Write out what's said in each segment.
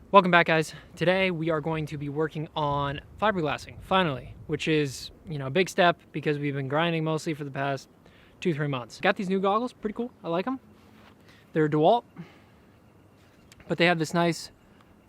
Welcome back, guys. Today we are going to be working on fiberglassing, finally, which is, a big step because we've been grinding mostly for the past 2-3 months. Got these new goggles, pretty cool. I like them. They're DeWalt, but they have this nice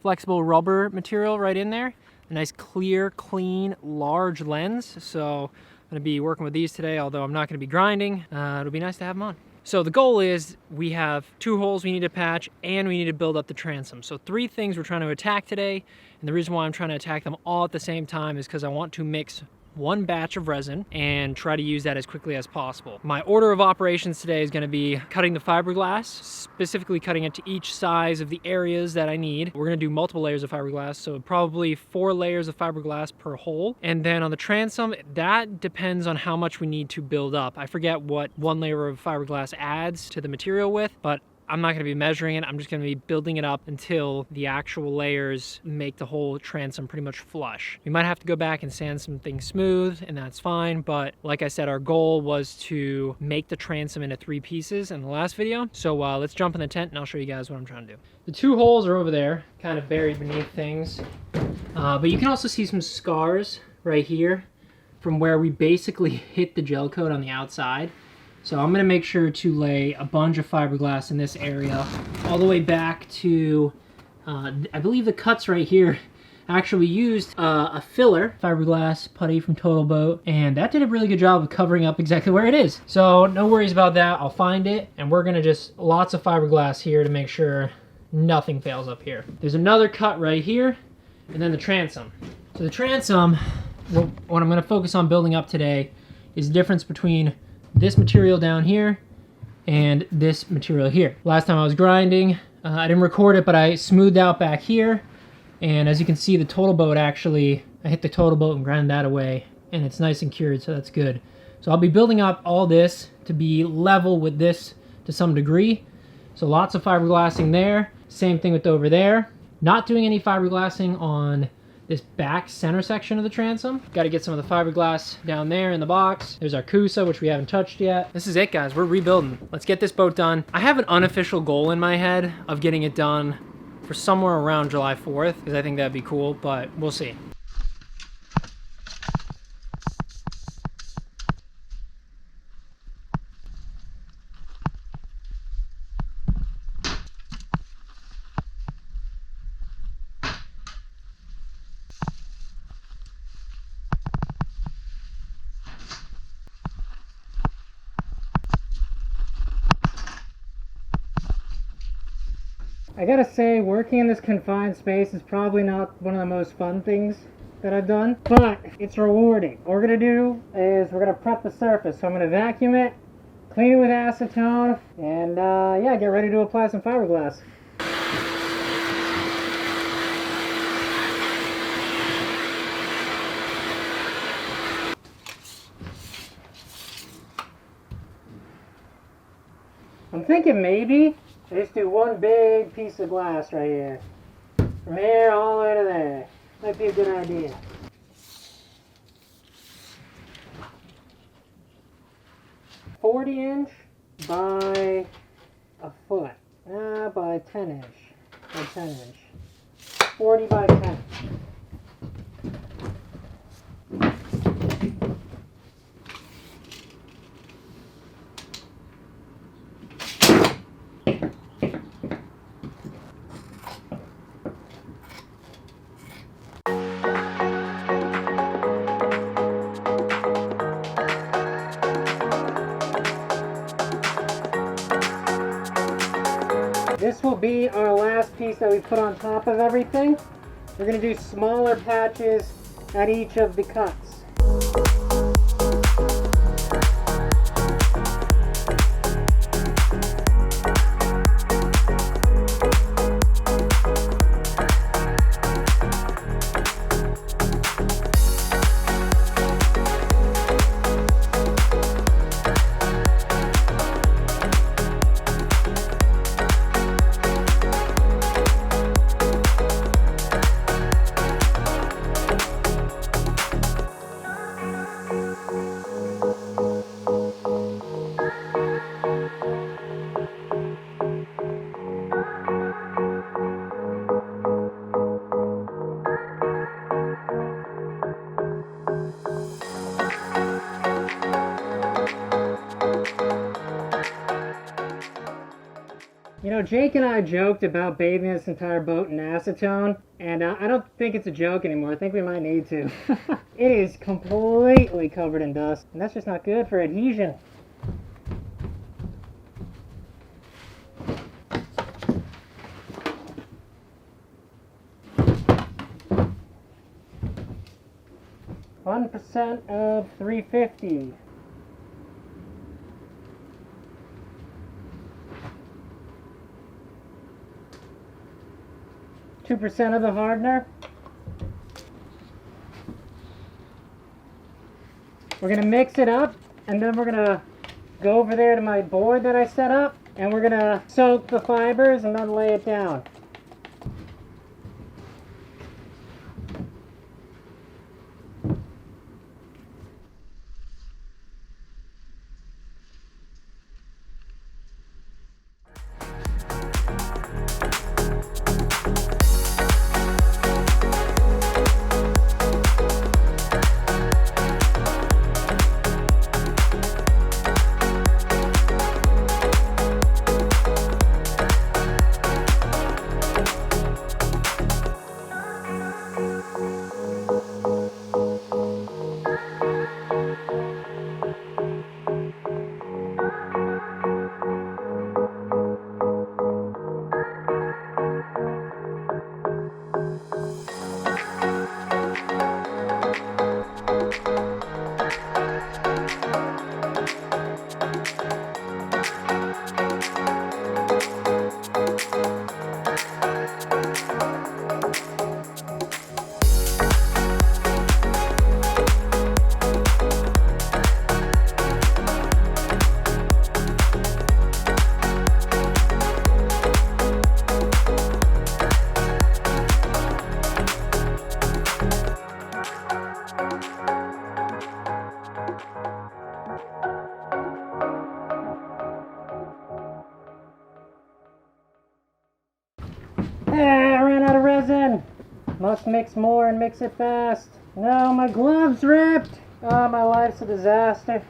flexible rubber material right in there. A nice clear, clean, large lens. So I'm gonna be working with these today, although I'm not gonna be grinding. It'll be nice to have them on. So the goal is we have 2 holes we need to patch and we need to build up the transom. So 3 things we're trying to attack today. And the reason why I'm trying to attack them all at the same time is because I want to mix 1 batch of resin and try to use that as quickly as possible. My order of operations today is going to be cutting the fiberglass, specifically cutting it to each size of the areas that I need. We're going to do multiple layers of fiberglass, so probably 4 layers of fiberglass per hole. And then on the transom, that depends on how much we need to build up. I forget what 1 layer of fiberglass adds to the material with, but I'm not going to be measuring it. I'm just going to be building it up until the actual layers make the whole transom pretty much flush. We might have to go back and sand some things smooth, and that's fine. But like I said, our goal was to make the transom into 3 pieces in the last video. So let's jump in the tent and I'll show you guys what I'm trying to do. The 2 holes are over there, kind of buried beneath things. But you can also see some scars right here from where we basically hit the gel coat on the outside. So I'm going to make sure to lay a bunch of fiberglass in this area all the way back to, I believe the cuts right here actually used a filler fiberglass putty from Total Boat, and that did a really good job of covering up exactly where it is. So no worries about that. I'll find it, and we're going to just lots of fiberglass here to make sure nothing fails up here. There's another cut right here, and then the transom. So the transom, what I'm going to focus on building up today is the difference between this material down here and this material here. Last time I was grinding, I didn't record it, but I smoothed out back here, and as you can see, the Total Boat actually, I hit the Total Boat and ground that away, and it's nice and cured, so that's good. So I'll be building up all this to be level with this to some degree. So lots of fiberglassing there. Same thing with over there. Not doing any fiberglassing on this back center section of the transom. Got to get some of the fiberglass down there in the box. There's our Kusa, which we haven't touched yet. This is it, guys. We're rebuilding. Let's get this boat done. I have an unofficial goal in my head of getting it done for somewhere around July 4th, because I think that'd be cool, but we'll see. I gotta say, working in this confined space is probably not one of the most fun things that I've done, but it's rewarding. What we're gonna do is we're gonna prep the surface. So I'm gonna vacuum it, clean it with acetone, and yeah, get ready to apply some fiberglass. I'm thinking maybe I just do 1 big piece of glass right here. From here all the way to there. Might be a good idea. "40" by a foot. By 10". By 10". 40 by 10. This will be our last piece that we put on top of everything. We're going to do smaller patches at each of the cuts. know, Jake and I joked about bathing this entire boat in acetone, and I don't think it's a joke anymore. I think we might need to. It is completely covered in dust, and that's just not good for adhesion. %1 of 350. %2 of the hardener. We're gonna mix it up, and then we're gonna go over there to my board that I set up, and we're gonna soak the fibers and then lay it down. I ran out of resin. Must mix more and mix it fast. No, my gloves ripped. Oh, my life's a disaster.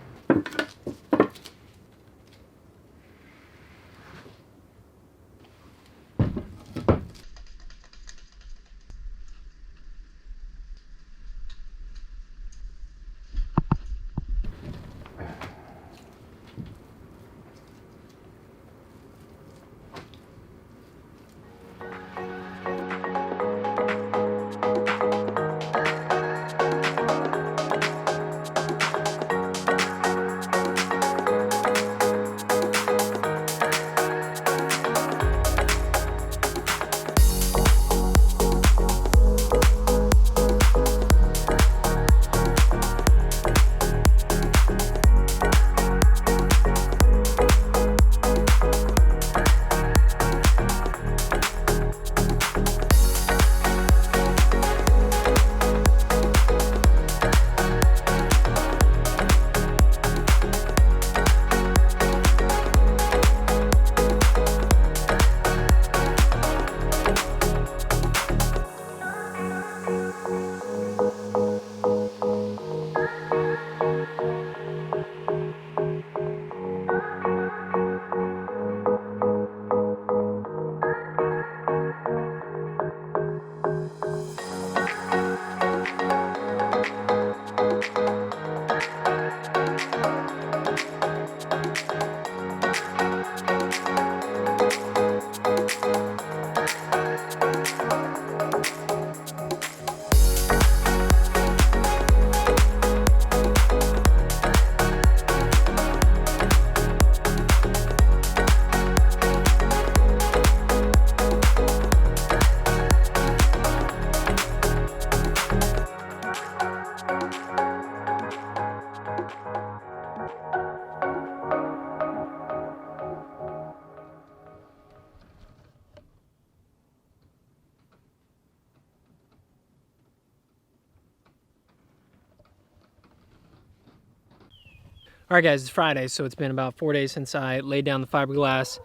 All right, guys, it's Friday, so it's been about 4 days since I laid down the fiberglass,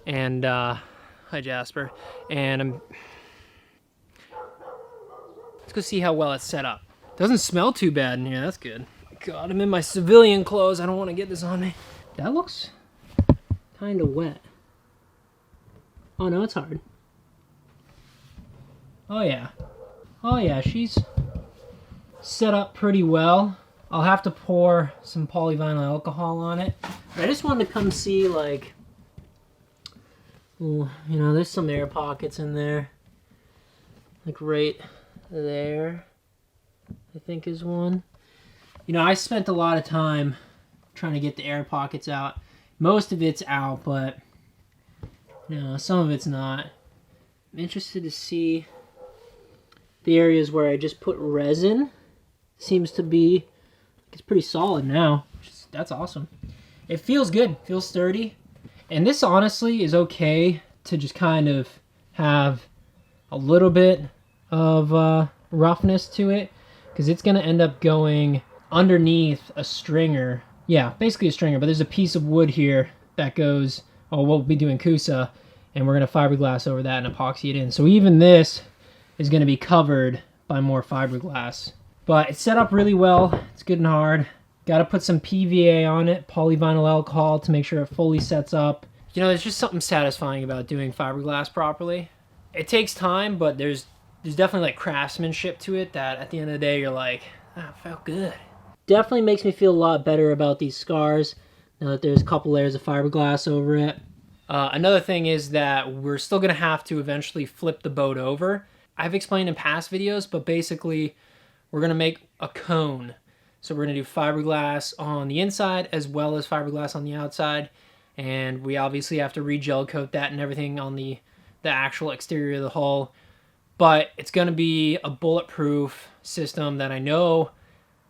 and hi, Jasper, and let's go see how well it's set up. Doesn't smell too bad in here. That's good. God, I'm in my civilian clothes. I don't want to get this on me. That looks kind of wet. Oh no, it's hard. Oh yeah. Oh yeah, she's set up pretty well. I'll have to pour some polyvinyl alcohol on it. But I just wanted to come see, like, ooh, you know, there's some air pockets in there. Like right there, I think is one. You know, I spent a lot of time trying to get the air pockets out. Most of it's out, but you know, some of it's not. I'm interested to see the areas where I just put resin. Seems to be, it's pretty solid now. That's awesome. It feels good, feels sturdy. And this honestly is okay to just kind of have a little bit of roughness to it, because it's going to end up going underneath a stringer. Yeah, basically a stringer, but there's a piece of wood here that goes, oh, we'll be doing Kusa, and we're going to fiberglass over that and epoxy it in. So even this is going to be covered by more fiberglass. But it's set up really well. It's good and hard. Got to put some PVA on it, polyvinyl alcohol, to make sure it fully sets up. You know, there's just something satisfying about doing fiberglass properly. It takes time, but there's definitely like craftsmanship to it that at the end of the day you're like, ah, it felt good. Definitely makes me feel a lot better about these scars now that there's a couple layers of fiberglass over it. Another thing is that we're still going to have to eventually flip the boat over. I've explained in past videos, but basically we're going to make a cone. So we're going to do fiberglass on the inside as well as fiberglass on the outside. And we obviously have to re-gel coat that and everything on the actual exterior of the hull. But it's going to be a bulletproof system that I know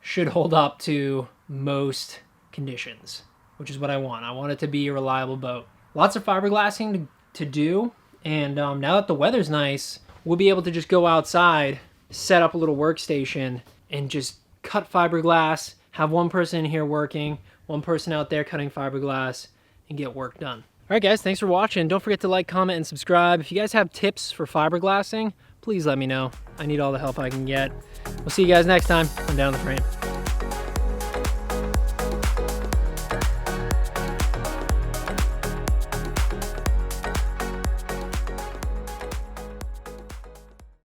should hold up to most conditions, which is what I want. I want it to be a reliable boat. Lots of fiberglassing to do. And now that the weather's nice, we'll be able to just go outside, set up a little workstation, and just cut fiberglass, have one person in here working, one person out there cutting fiberglass, and get work done. All right, guys, thanks for watching. Don't forget to like, comment, and subscribe. If you guys have tips for fiberglassing, please let me know. I need all the help I can get. We'll see you guys next time on Down the Frame.